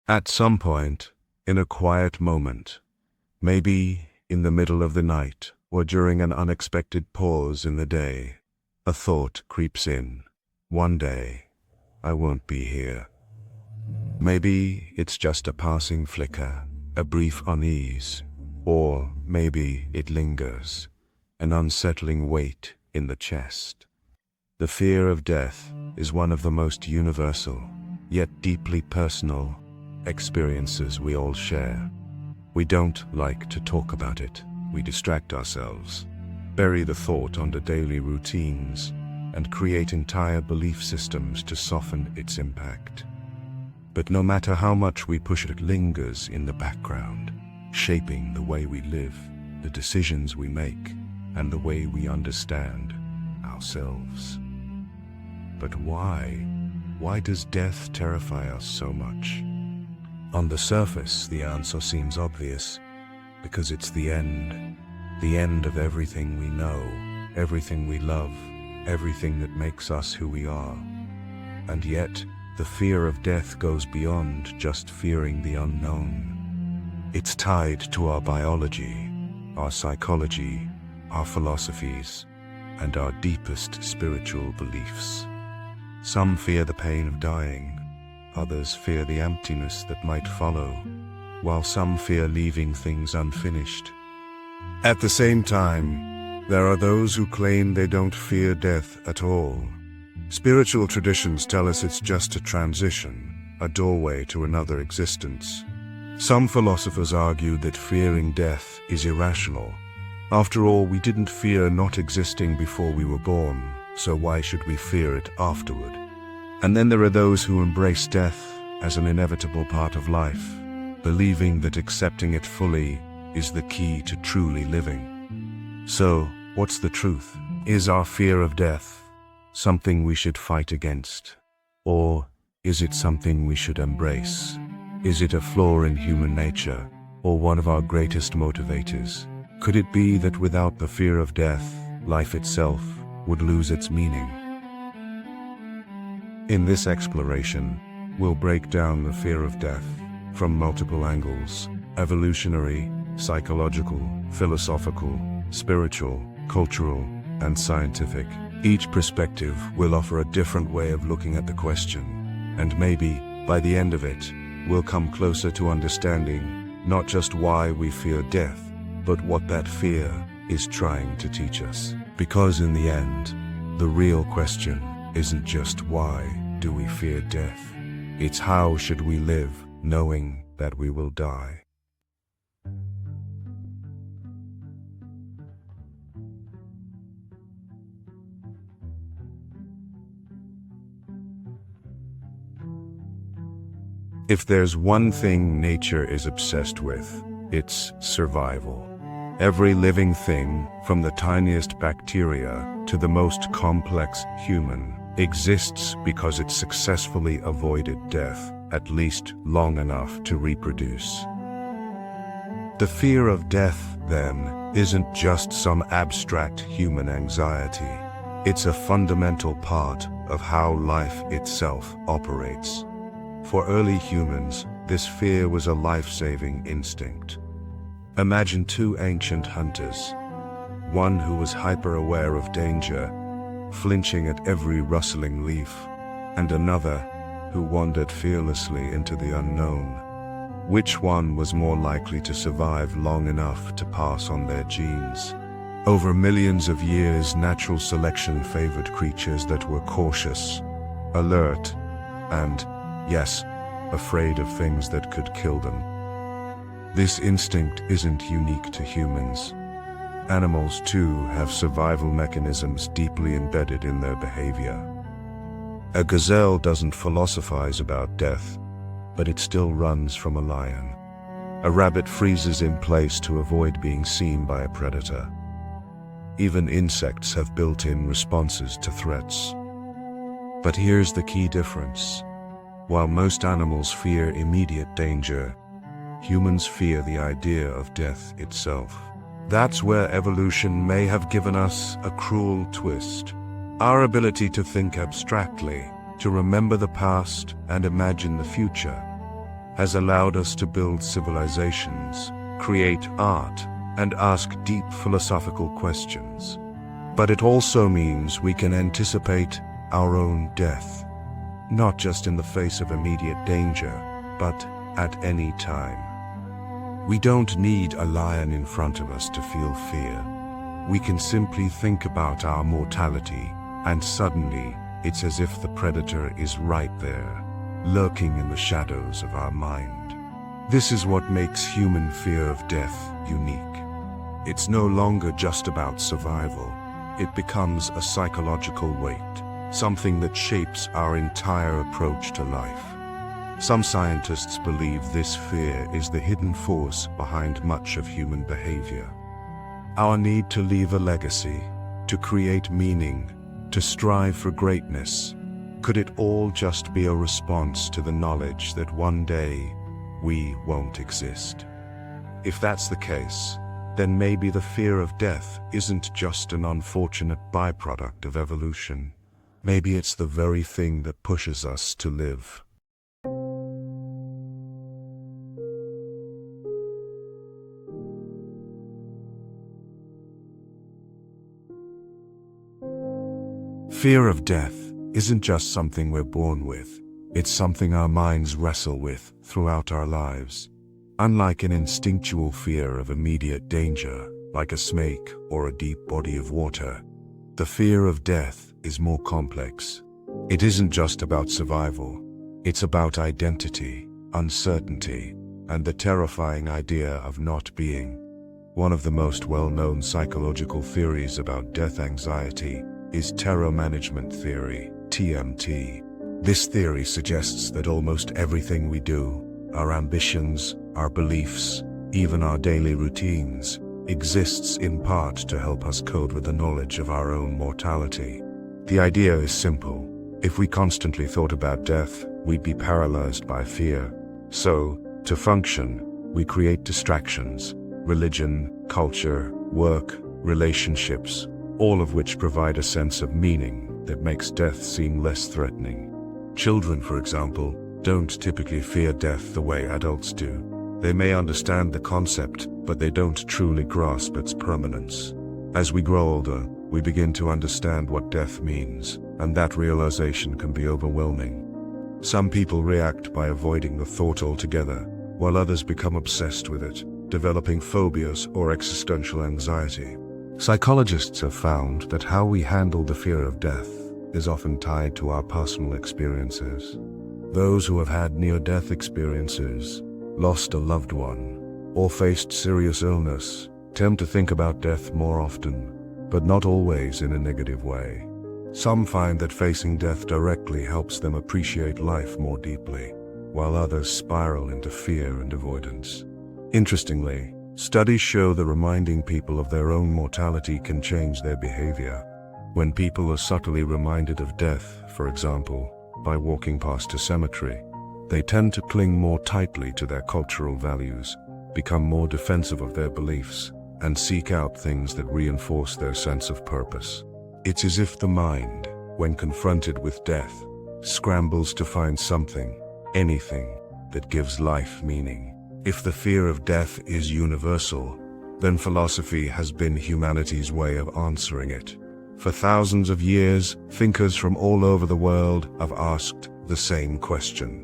At some point, in a quiet moment, maybe in the middle of the night or during an unexpected pause in the day, a thought creeps in. One day, I won't be here. Maybe it's just a passing flicker, a brief unease, or maybe it lingers, an unsettling weight in the chest. The fear of death is one of the most universal, yet deeply personal, experiences we all share. We don't like to talk about it. We distract ourselves, bury the thought under daily routines, and create entire belief systems to soften its impact. But no matter how much we push it lingers in the background, shaping the way we live, the decisions we make, and the way we understand ourselves. But why? Why does death terrify us so much? On the surface, the answer seems obvious, because it's the end of everything we know, everything we love, everything that makes us who we are. And yet, the fear of death goes beyond just fearing the unknown. It's tied to our biology, our psychology, our philosophies, and our deepest spiritual beliefs. Some fear the pain of dying, others fear the emptiness that might follow, while some fear leaving things unfinished. At the same time, there are those who claim they don't fear death at all. Spiritual traditions tell us it's just a transition, a doorway to another existence. Some philosophers argue that fearing death is irrational. After all, we didn't fear not existing before we were born, so why should we fear it afterward? And then there are those who embrace death as an inevitable part of life, believing that accepting it fully is the key to truly living. So, what's the truth? Is our fear of death something we should fight against? Or is it something we should embrace? Is it a flaw in human nature, or one of our greatest motivators? Could it be that without the fear of death, life itself would lose its meaning? In this exploration, we'll break down the fear of death from multiple angles: evolutionary, psychological, philosophical, spiritual, cultural, and scientific. Each perspective will offer a different way of looking at the question, and maybe, by the end of it, we'll come closer to understanding not just why we fear death, but what that fear is trying to teach us. Because in the end, the real question isn't just why do we fear death, it's how should we live knowing that we will die. If there's one thing nature is obsessed with, it's survival. Every living thing, from the tiniest bacteria to the most complex human, exists because it successfully avoided death, at least long enough to reproduce. The fear of death, then, isn't just some abstract human anxiety. It's a fundamental part of how life itself operates. For early humans, this fear was a life-saving instinct. Imagine two ancient hunters, one who was hyper-aware of danger, flinching at every rustling leaf, and another who wandered fearlessly into the unknown. Which one was more likely to survive long enough to pass on their genes? Over millions of years, natural selection favored creatures that were cautious, alert, and, yes, afraid of things that could kill them. This instinct isn't unique to humans. Animals, too, have survival mechanisms deeply embedded in their behavior. A gazelle doesn't philosophize about death, but it still runs from a lion. A rabbit freezes in place to avoid being seen by a predator. Even insects have built-in responses to threats. But here's the key difference. While most animals fear immediate danger, humans fear the idea of death itself. That's where evolution may have given us a cruel twist. Our ability to think abstractly, to remember the past and imagine the future. has allowed us to build civilizations, create art, and ask deep philosophical questions. But it also means we can anticipate our own death, not just in the face of immediate danger, but at any time. We don't need a lion in front of us to feel fear. We can simply think about our mortality, and suddenly, it's as if the predator is right there, lurking in the shadows of our mind. This is what makes human fear of death unique. It's no longer just about survival. It becomes a psychological weight, something that shapes our entire approach to life. Some scientists believe this fear is the hidden force behind much of human behavior. Our need to leave a legacy, to create meaning, to strive for greatness. Could it all just be a response to the knowledge that one day we won't exist? If that's the case, then maybe the fear of death isn't just an unfortunate byproduct of evolution. Maybe it's the very thing that pushes us to live. Fear of death isn't just something we're born with. It's something our minds wrestle with throughout our lives. Unlike an instinctual fear of immediate danger, like a snake or a deep body of water, the fear of death is more complex. It isn't just about survival. It's about identity, uncertainty, and the terrifying idea of not being. One of the most well-known psychological theories about death anxiety is terror management theory, TMT. This theory suggests that almost everything we do, our ambitions, our beliefs, even our daily routines, exists in part to help us cope with the knowledge of our own mortality. The idea is simple. If we constantly thought about death, we'd be paralyzed by fear. So, to function, we create distractions: religion, culture, work, relationships, all of which provide a sense of meaning that makes death seem less threatening. Children, for example, don't typically fear death the way adults do. They may understand the concept, but they don't truly grasp its permanence. As we grow older, we begin to understand what death means, and that realization can be overwhelming. Some people react by avoiding the thought altogether, while others become obsessed with it, developing phobias or existential anxiety. Psychologists have found that how we handle the fear of death is often tied to our personal experiences. Those who have had near-death experiences, lost a loved one, or faced serious illness tend to think about death more often, but not always in a negative way. Some find that facing death directly helps them appreciate life more deeply, while others spiral into fear and avoidance. Interestingly, studies show that reminding people of their own mortality can change their behavior. When people are subtly reminded of death, for example, by walking past a cemetery, they tend to cling more tightly to their cultural values, become more defensive of their beliefs, and seek out things that reinforce their sense of purpose. It's as if the mind, when confronted with death, scrambles to find something, anything, that gives life meaning. If the fear of death is universal, then philosophy has been humanity's way of answering it. For thousands of years, thinkers from all over the world have asked the same question.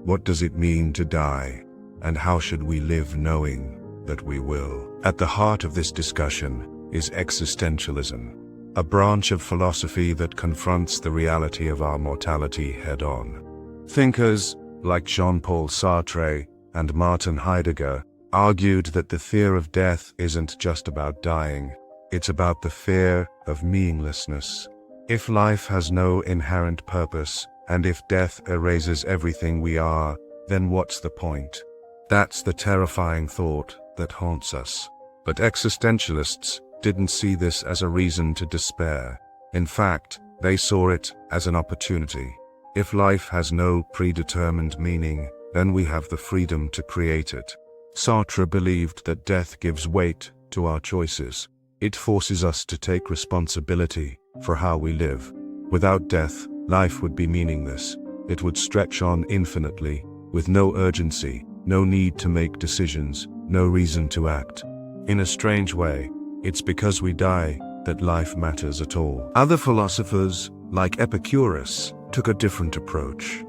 What does it mean to die, and how should we live knowing that we will? At the heart of this discussion is existentialism, a branch of philosophy that confronts the reality of our mortality head-on. Thinkers like Jean-Paul Sartre and Martin Heidegger argued that the fear of death isn't just about dying, it's about the fear of meaninglessness. If life has no inherent purpose, and if death erases everything we are, then what's the point? That's the terrifying thought that haunts us. But existentialists didn't see this as a reason to despair. In fact, they saw it as an opportunity. If life has no predetermined meaning, then we have the freedom to create it. Sartre believed that death gives weight to our choices. It forces us to take responsibility for how we live. Without death, life would be meaningless. It would stretch on infinitely, with no urgency, no need to make decisions, no reason to act. In a strange way, it's because we die that life matters at all. Other philosophers, like Epicurus, took a different approach.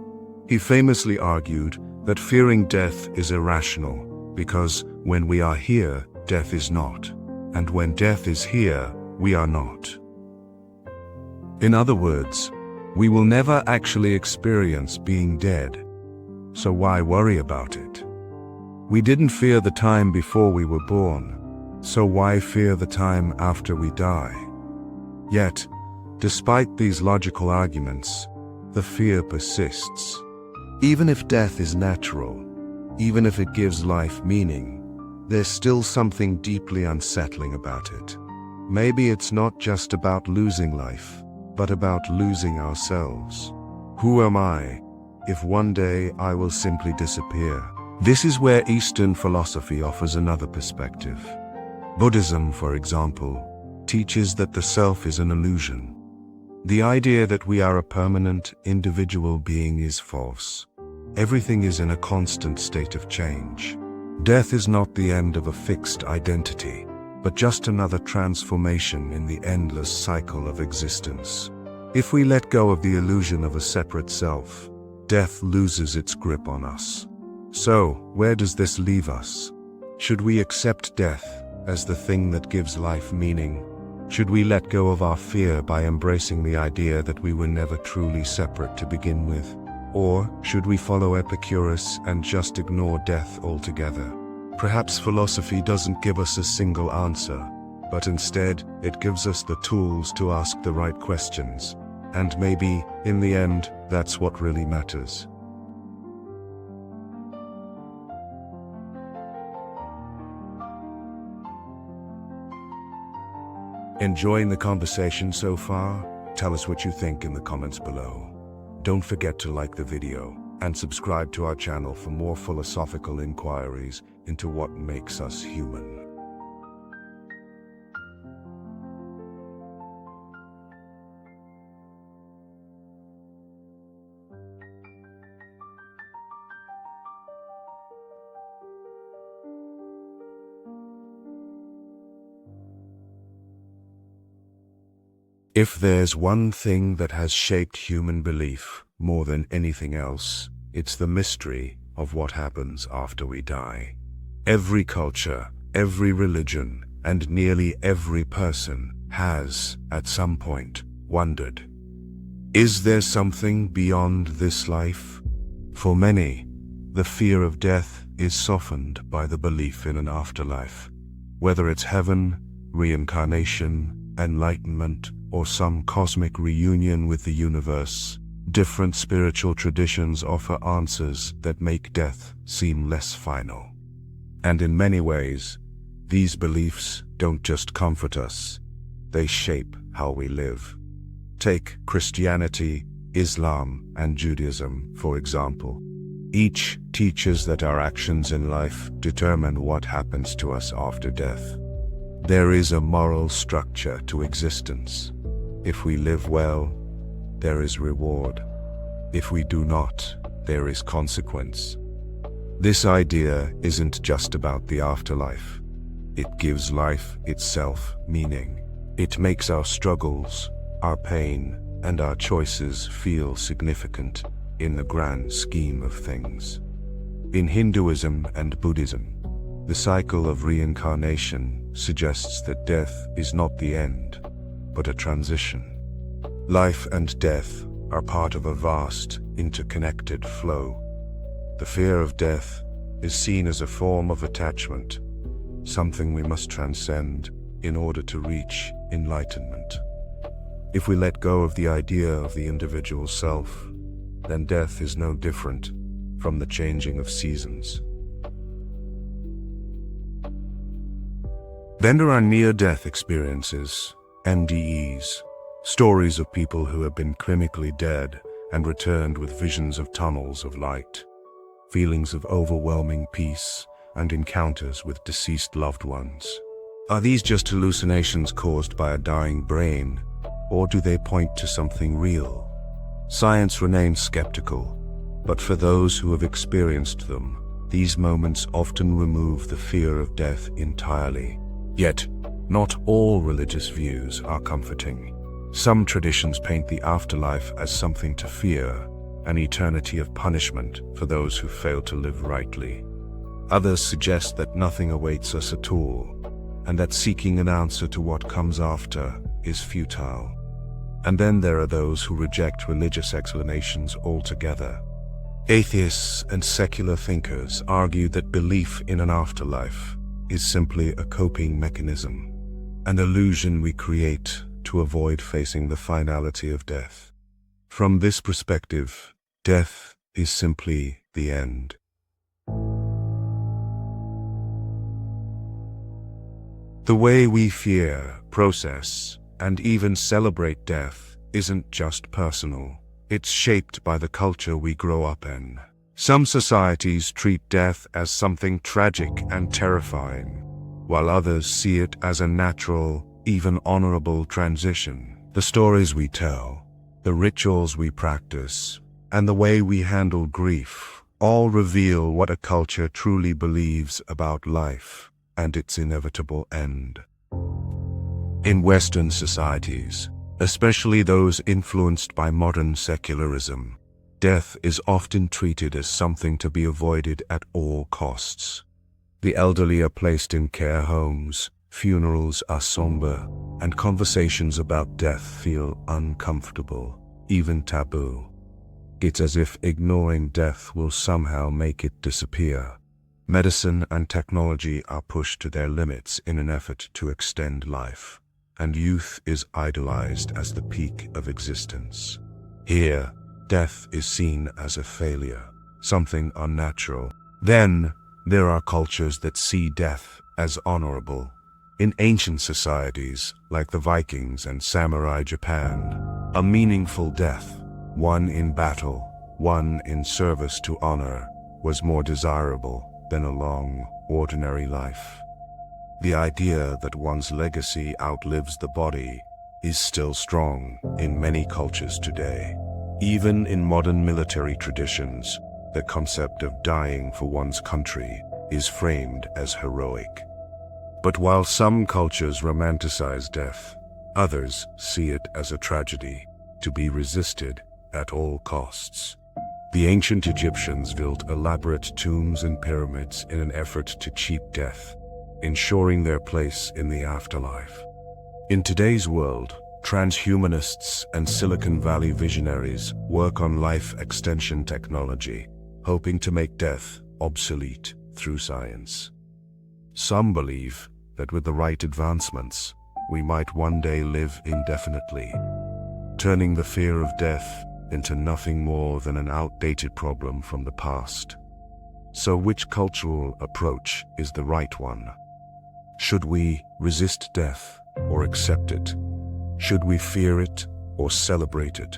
He famously argued that fearing death is irrational, because when we are here, death is not, and when death is here, we are not. In other words, we will never actually experience being dead, so why worry about it? We didn't fear the time before we were born, so why fear the time after we die? Yet, despite these logical arguments, the fear persists. Even if death is natural, even if it gives life meaning, there's still something deeply unsettling about it. Maybe it's not just about losing life, but about losing ourselves. Who am I, if one day I will simply disappear? This is where Eastern philosophy offers another perspective. Buddhism, for example, teaches that the self is an illusion. The idea that we are a permanent, individual being is false. Everything is in a constant state of change. Death is not the end of a fixed identity, but just another transformation in the endless cycle of existence. If we let go of the illusion of a separate self, death loses its grip on us. So, where does this leave us? Should we accept death as the thing that gives life meaning? Should we let go of our fear by embracing the idea that we were never truly separate to begin with? Or should we follow Epicurus and just ignore death altogether? Perhaps philosophy doesn't give us a single answer, but instead, it gives us the tools to ask the right questions. And maybe, in the end, that's what really matters. Enjoying the conversation so far? Tell us what you think in the comments below. Don't forget to like the video and subscribe to our channel for more philosophical inquiries into what makes us human. If there's one thing that has shaped human belief more than anything else, it's the mystery of what happens after we die. Every culture, every religion, and nearly every person has, at some point, wondered, is there something beyond this life? For many, the fear of death is softened by the belief in an afterlife. Whether it's heaven, reincarnation, enlightenment, or some cosmic reunion with the universe, different spiritual traditions offer answers that make death seem less final. And in many ways, these beliefs don't just comfort us, they shape how we live. Take Christianity, Islam, and Judaism, for example. Each teaches that our actions in life determine what happens to us after death. There is a moral structure to existence. If we live well, there is reward. If we do not, there is consequence. This idea isn't just about the afterlife. It gives life itself meaning. It makes our struggles, our pain, and our choices feel significant in the grand scheme of things. In Hinduism and Buddhism, the cycle of reincarnation suggests that death is not the end, but a transition. Life and death are part of a vast, interconnected flow. The fear of death is seen as a form of attachment, something we must transcend in order to reach enlightenment. If we let go of the idea of the individual self, then death is no different from the changing of seasons. Then there are near-death experiences, NDEs, stories of people who have been clinically dead and returned with visions of tunnels of light, feelings of overwhelming peace, and encounters with deceased loved ones. Are these just hallucinations caused by a dying brain, or do they point to something real? Science remains skeptical, But for those who have experienced them, these moments often remove the fear of death entirely. Yet, not all religious views are comforting. Some traditions paint the afterlife as something to fear, an eternity of punishment for those who fail to live rightly. Others suggest that nothing awaits us at all, and that seeking an answer to what comes after is futile. And then there are those who reject religious explanations altogether. Atheists and secular thinkers argue that belief in an afterlife is simply a coping mechanism, an illusion we create to avoid facing the finality of death. From this perspective, death is simply the end. The way we fear, process, and even celebrate death isn't just personal. It's shaped by the culture we grow up in. Some societies treat death as something tragic and terrifying, while others see it as a natural, even honorable transition. The stories we tell, the rituals we practice, and the way we handle grief all reveal what a culture truly believes about life and its inevitable end. In Western societies, especially those influenced by modern secularism, death is often treated as something to be avoided at all costs. The elderly are placed in care homes, funerals are somber, and conversations about death feel uncomfortable, even taboo. It's as if ignoring death will somehow make it disappear. Medicine and technology are pushed to their limits in an effort to extend life, and youth is idolized as the peak of existence. Here, death is seen as a failure, something unnatural. Then, there are cultures that see death as honorable. In ancient societies, like the Vikings and samurai Japan, a meaningful death, one in battle, one in service to honor, was more desirable than a long, ordinary life. The idea that one's legacy outlives the body is still strong in many cultures today. Even in modern military traditions, the concept of dying for one's country is framed as heroic. But while some cultures romanticize death, others see it as a tragedy to be resisted at all costs. The ancient Egyptians built elaborate tombs and pyramids in an effort to cheat death, ensuring their place in the afterlife. In today's world, transhumanists and Silicon Valley visionaries work on life extension technology, hoping to make death obsolete through science. Some believe that with the right advancements, we might one day live indefinitely, turning the fear of death into nothing more than an outdated problem from the past. So which cultural approach is the right one? Should we resist death or accept it? Should we fear it or celebrate it?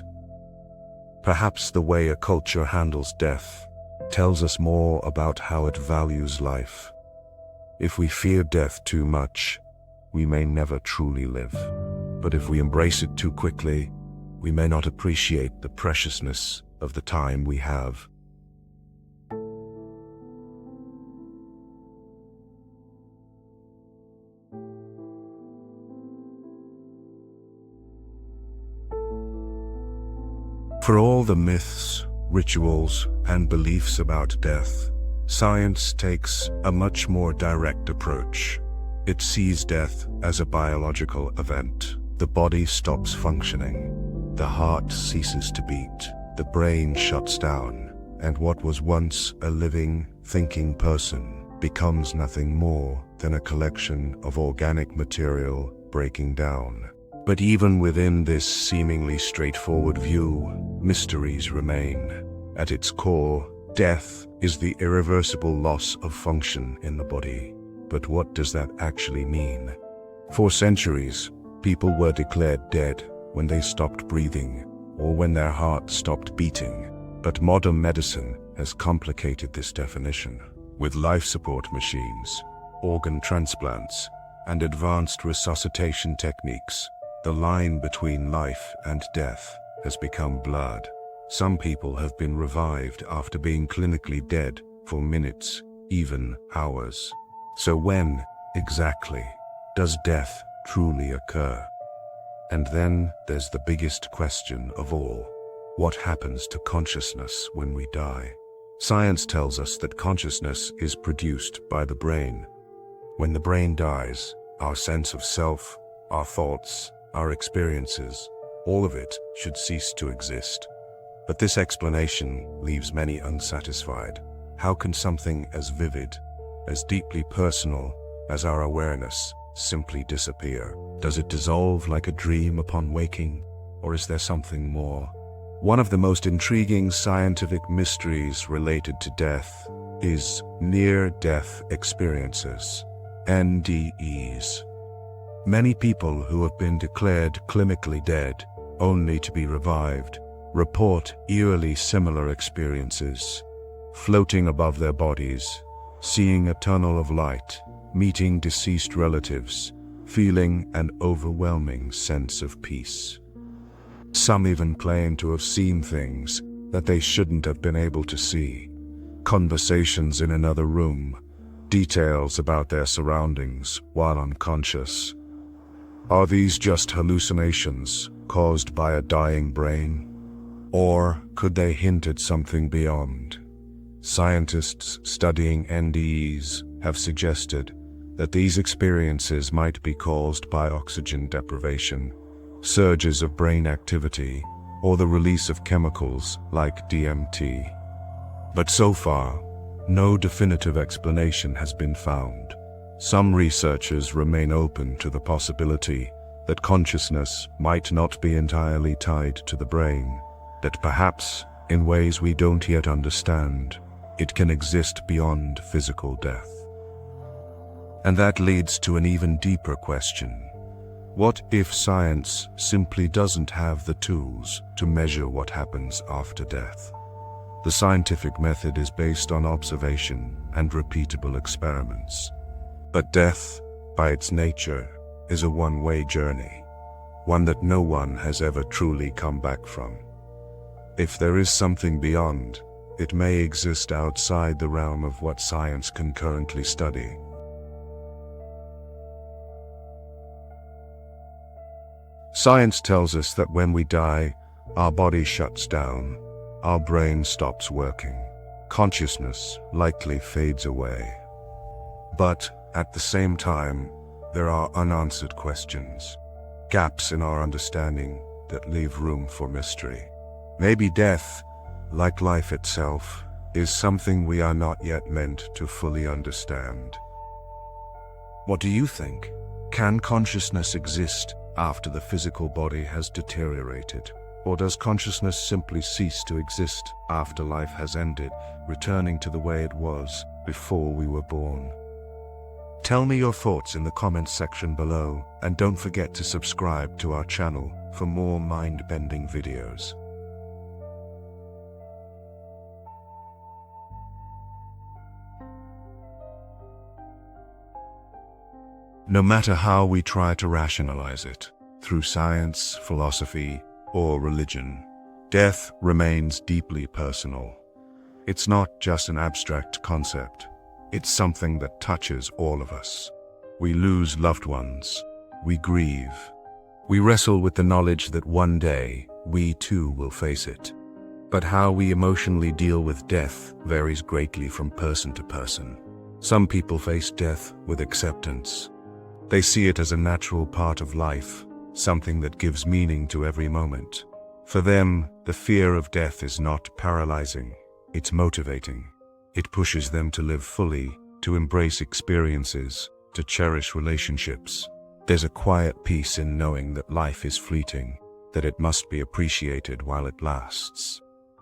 Perhaps the way a culture handles death tells us more about how it values life. If we fear death too much, we may never truly live. But if we embrace it too quickly, we may not appreciate the preciousness of the time we have. For all the myths, rituals, and beliefs about death, science takes a much more direct approach. It sees death as a biological event. The body stops functioning, the heart ceases to beat, the brain shuts down, and what was once a living, thinking person becomes nothing more than a collection of organic material breaking down. But even within this seemingly straightforward view, mysteries remain. At its core, death is the irreversible loss of function in the body. But what does that actually mean? For centuries, people were declared dead when they stopped breathing or when their heart stopped beating. But modern medicine has complicated this definition. With life support machines, organ transplants, and advanced resuscitation techniques, the line between life and death has become blurred. Some people have been revived after being clinically dead for minutes, even hours. So when, exactly, does death truly occur? And then there's the biggest question of all. What happens to consciousness when we die? Science tells us that consciousness is produced by the brain. When the brain dies, our sense of self, our thoughts, our experiences, all of it should cease to exist. But this explanation leaves many unsatisfied. How can something as vivid, as deeply personal as our awareness simply disappear? Does it dissolve like a dream upon waking, or is there something more? One of the most intriguing scientific mysteries related to death is near-death experiences, NDEs. Many people who have been declared clinically dead, only to be revived, report eerily similar experiences, floating above their bodies, seeing a tunnel of light, meeting deceased relatives, feeling an overwhelming sense of peace. Some even claim to have seen things that they shouldn't have been able to see. Conversations in another room, details about their surroundings while unconscious. Are these just hallucinations caused by a dying brain? Or could they hint at something beyond? Scientists studying NDEs have suggested that these experiences might be caused by oxygen deprivation, surges of brain activity, or the release of chemicals like DMT. But so far, no definitive explanation has been found. Some researchers remain open to the possibility that consciousness might not be entirely tied to the brain, that perhaps, in ways we don't yet understand, it can exist beyond physical death. And that leads to an even deeper question. What if science simply doesn't have the tools to measure what happens after death? The scientific method is based on observation and repeatable experiments. But death, by its nature, is a one-way journey, one that no one has ever truly come back from. If there is something beyond, it may exist outside the realm of what science can currently study. Science tells us that when we die, our body shuts down, our brain stops working, consciousness likely fades away. But at the same time, there are unanswered questions, gaps in our understanding that leave room for mystery. Maybe death, like life itself, is something we are not yet meant to fully understand. What do you think? Can consciousness exist after the physical body has deteriorated? Or does consciousness simply cease to exist after life has ended, returning to the way it was before we were born? Tell me your thoughts in the comments section below, and don't forget to subscribe to our channel for more mind-bending videos. No matter how we try to rationalize it, through science, philosophy, or religion, death remains deeply personal. It's not just an abstract concept. It's something that touches all of us. We lose loved ones. We grieve. We wrestle with the knowledge that one day we too will face it. But how we emotionally deal with death varies greatly from person to person. Some people face death with acceptance. They see it as a natural part of life, something that gives meaning to every moment. For them, the fear of death is not paralyzing, it's motivating. It pushes them to live fully, to embrace experiences, to cherish relationships. There's a quiet peace in knowing that life is fleeting, that it must be appreciated while it lasts.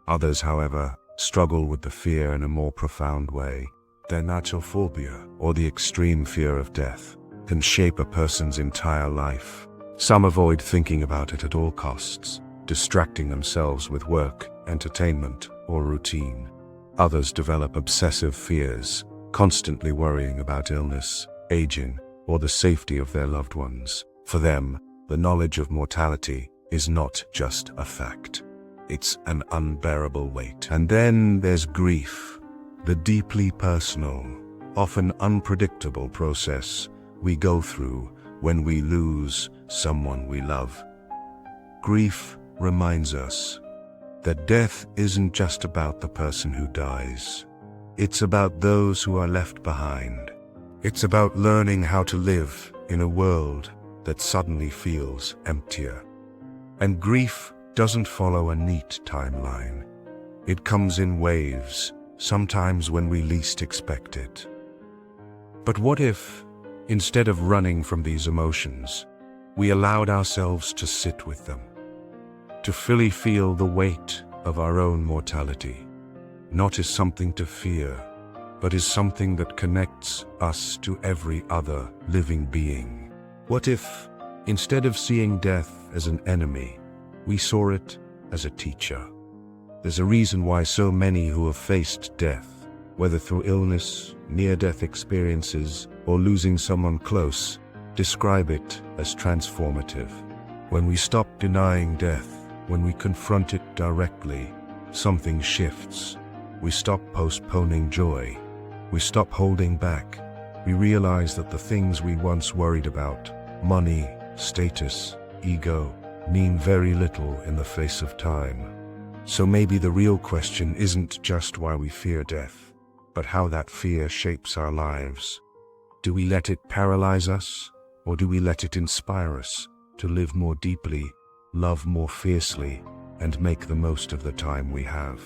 Others, however, struggle with the fear in a more profound way. Their natiophobia, or the extreme fear of death, can shape a person's entire life. Some avoid thinking about it at all costs, distracting themselves with work, entertainment, or routine. Others develop obsessive fears, constantly worrying about illness, aging, or the safety of their loved ones. For them, the knowledge of mortality is not just a fact. It's an unbearable weight. And then there's grief, the deeply personal, often unpredictable process we go through when we lose someone we love. Grief reminds us that death isn't just about the person who dies. It's about those who are left behind. It's about learning how to live in a world that suddenly feels emptier. And grief doesn't follow a neat timeline. It comes in waves, sometimes when we least expect it. But what if, instead of running from these emotions, we allowed ourselves to sit with them, to fully feel the weight of our own mortality, not as something to fear, but as something that connects us to every other living being? What if, instead of seeing death as an enemy, we saw it as a teacher? There's a reason why so many who have faced death, whether through illness, near-death experiences, or losing someone close, describe it as transformative. When we stop denying death, when we confront it directly, something shifts. We stop postponing joy. We stop holding back. We realize that the things we once worried about, money, status, ego, mean very little in the face of time. So maybe the real question isn't just why we fear death, but how that fear shapes our lives. Do we let it paralyze us, or do we let it inspire us to live more deeply, love more fiercely, and make the most of the time we have?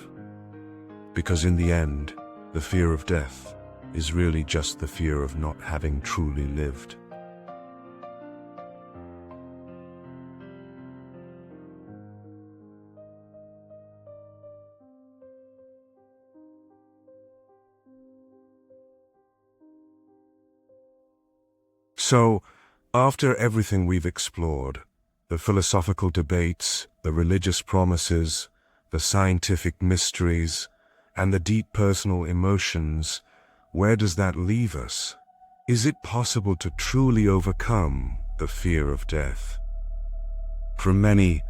Because in the end, the fear of death is really just the fear of not having truly lived. So, after everything we've explored, the philosophical debates, the religious promises, the scientific mysteries, and the deep personal emotions, where does that leave us? Is it possible to truly overcome the fear of death? For many,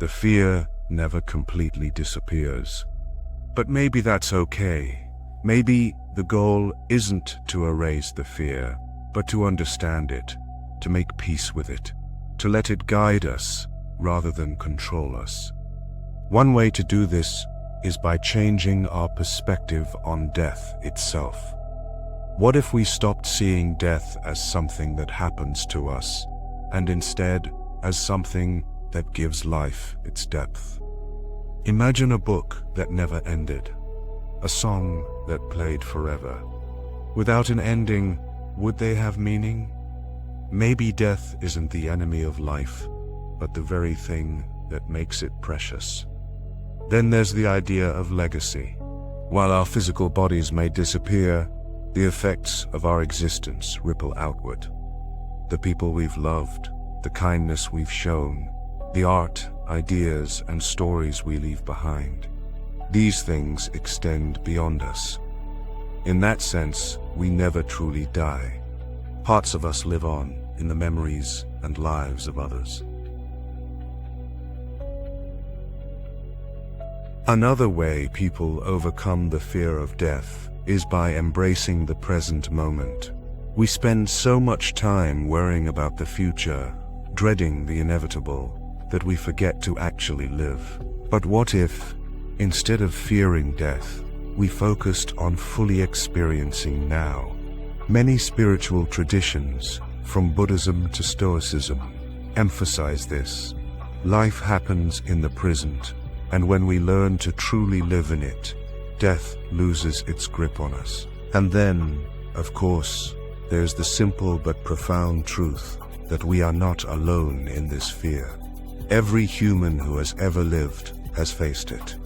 the fear never completely disappears. But maybe that's okay. Maybe the goal isn't to erase the fear, but to understand it, to make peace with it, to let it guide us rather than control us. One way to do this is by changing our perspective on death itself. What if we stopped seeing death as something that happens to us, and instead as something that gives life its depth? Imagine a book that never ended, a song that played forever. Without an ending, would they have meaning? Maybe death isn't the enemy of life, but the very thing that makes it precious. Then there's the idea of legacy. While our physical bodies may disappear, the effects of our existence ripple outward. The people we've loved, the kindness we've shown, the art, ideas, and stories we leave behind. These things extend beyond us. In that sense, we never truly die. Parts of us live on in the memories and lives of others. Another way people overcome the fear of death is by embracing the present moment. We spend so much time worrying about the future, dreading the inevitable, that we forget to actually live. But what if, instead of fearing death, we focused on fully experiencing now? Many spiritual traditions, from Buddhism to Stoicism, emphasize this. Life happens in the present, and when we learn to truly live in it, death loses its grip on us. And then, of course, there's the simple but profound truth that we are not alone in this fear. Every human who has ever lived has faced it.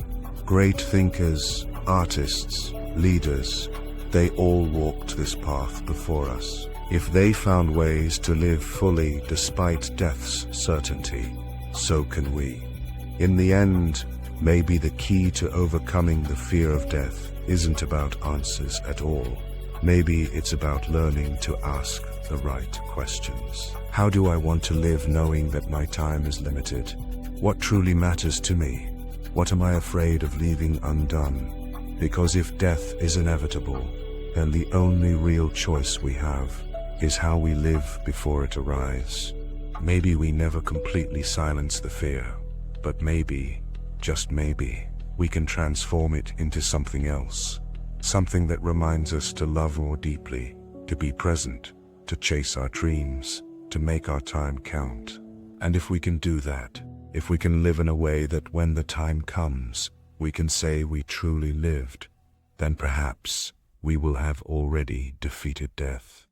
Great thinkers, artists, leaders, they all walked this path before us. If they found ways to live fully despite death's certainty, so can we. In the end, maybe the key to overcoming the fear of death isn't about answers at all. Maybe it's about learning to ask the right questions. How do I want to live knowing that my time is limited? What truly matters to me? What am I afraid of leaving undone? Because if death is inevitable, then the only real choice we have is how we live before it arrives. Maybe we never completely silence the fear, but maybe, just maybe, we can transform it into something else. Something that reminds us to love more deeply, to be present, to chase our dreams, to make our time count. And if we can do that, if we can live in a way that when the time comes, we can say we truly lived, then perhaps we will have already defeated death.